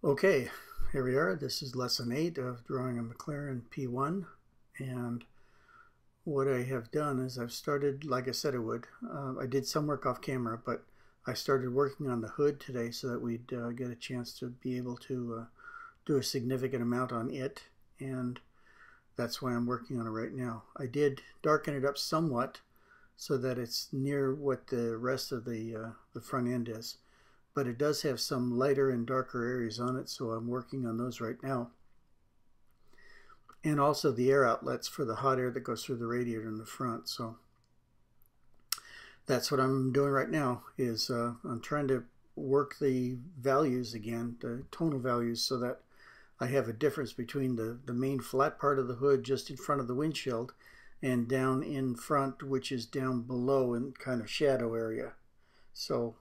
Okay, here we are. This is lesson 8 of drawing a McLaren P1, and what I have done is I've started like I said I would. I did some work off camera, but I started working on the hood today so that we'd get a chance to be able to do a significant amount on it, and that's why I'm working on it right now. I did darken it up somewhat so that it's near what the rest of the front end is. But it does have some lighter and darker areas on it, so I'm working on those right now. And also the air outlets for the hot air that goes through the radiator in the front. So that's what I'm doing right now, is I'm trying to work the values again, the tonal values, so that I have a difference between the main flat part of the hood just in front of the windshield and down in front, which is down below in kind of shadow area. So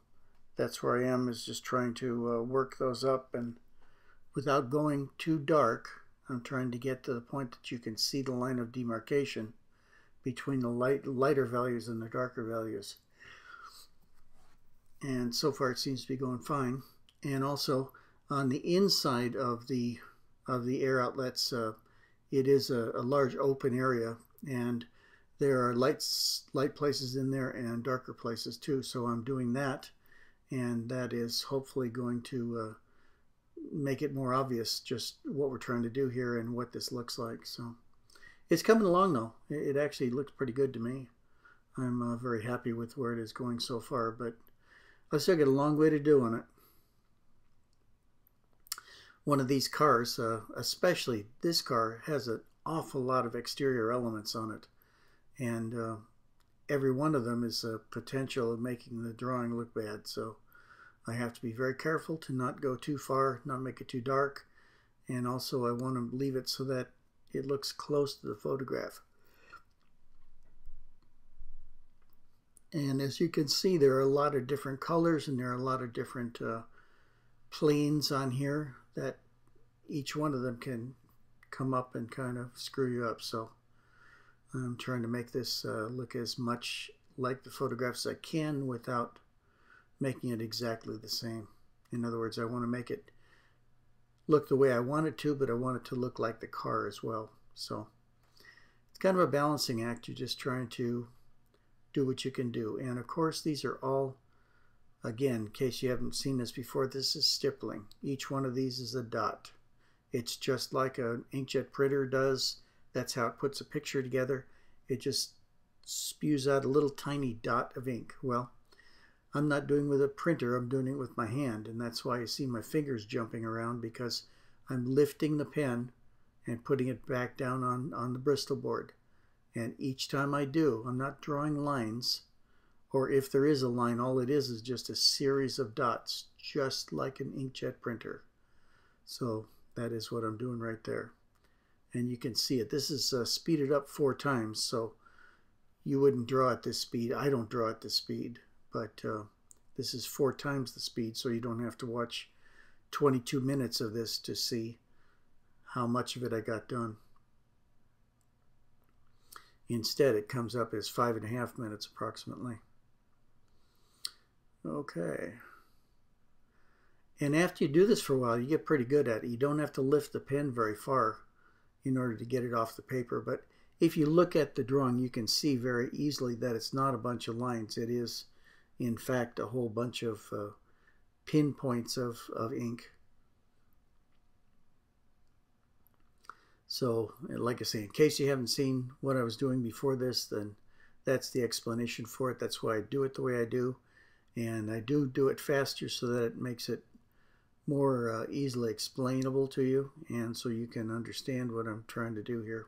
that's where I am, is just trying to work those up, and without going too dark, I'm trying to get to the point that you can see the line of demarcation between the lighter values and the darker values. And so far it seems to be going fine. And also on the inside of the air outlets, it is a large open area, and there are light places in there and darker places too. So I'm doing that. And that is hopefully going to make it more obvious just what we're trying to do here and what this looks like. So it's coming along though. It actually looks pretty good to me. I'm very happy with where it is going so far, but I still got a long way to do on it. One of these cars, especially this car, has an awful lot of exterior elements on it. And every one of them is a potential of making the drawing look bad. So I have to be very careful to not go too far, not make it too dark, and also I want to leave it so that it looks close to the photograph. And as you can see, there are a lot of different colors, and there are a lot of different planes on here that each one of them can come up and kind of screw you up. So I'm trying to make this look as much like the photographs as I can without making it exactly the same. In other words, I want to make it look the way I want it to, but I want it to look like the car as well. So it's kind of a balancing act. You're just trying to do what you can do. And of course, these are all, again, in case you haven't seen this before, this is stippling. Each one of these is a dot. It's just like an inkjet printer does. That's how it puts a picture together. It just spews out a little tiny dot of ink. Well, I'm not doing it with a printer, I'm doing it with my hand, and that's why you see my fingers jumping around, because I'm lifting the pen and putting it back down on the Bristol board. And each time I do, I'm not drawing lines, or if there is a line, all it is just a series of dots, just like an inkjet printer. So that is what I'm doing right there. And you can see it. This is speeded up 4 times, so you wouldn't draw at this speed. I don't draw at this speed, but this is 4 times the speed, so you don't have to watch 22 minutes of this to see how much of it I got done. Instead, it comes up as 5.5 minutes approximately. Okay. And after you do this for a while, you get pretty good at it. You don't have to lift the pen very far in order to get it off the paper. But if you look at the drawing, you can see very easily that it's not a bunch of lines. It is, in fact, a whole bunch of pinpoints of ink. So, like I say, in case you haven't seen what I was doing before this, then that's the explanation for it. That's why I do it the way I do. And I do it faster so that it makes it more easily explainable to you, and so you can understand what I'm trying to do here.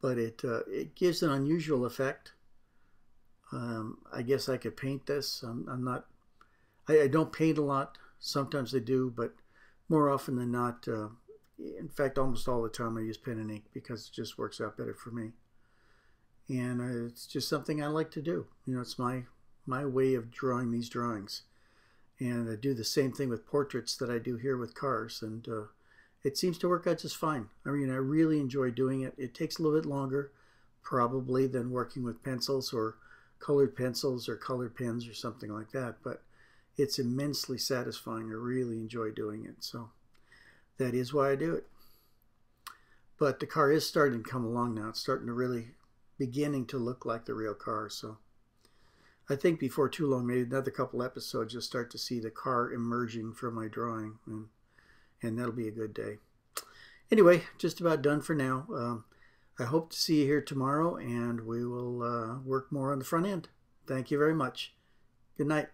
But it gives an unusual effect. I guess I could paint this. I don't paint a lot. Sometimes I do, but more often than not, in fact, almost all the time I use pen and ink because it just works out better for me. And it's just something I like to do. You know, it's my way of drawing these drawings. And I do the same thing with portraits that I do here with cars, and it seems to work out just fine. I mean, I really enjoy doing it. It takes a little bit longer probably than working with pencils or colored pencils or colored pens or something like that, but it's immensely satisfying. I really enjoy doing it. So that is why I do it. But the car is starting to come along now. It's starting to really beginning to look like the real car. So I think before too long, maybe another couple episodes, you'll start to see the car emerging from my drawing. And that'll be a good day. Anyway, just about done for now. I hope to see you here tomorrow, and we will work more on the front end. Thank you very much. Good night.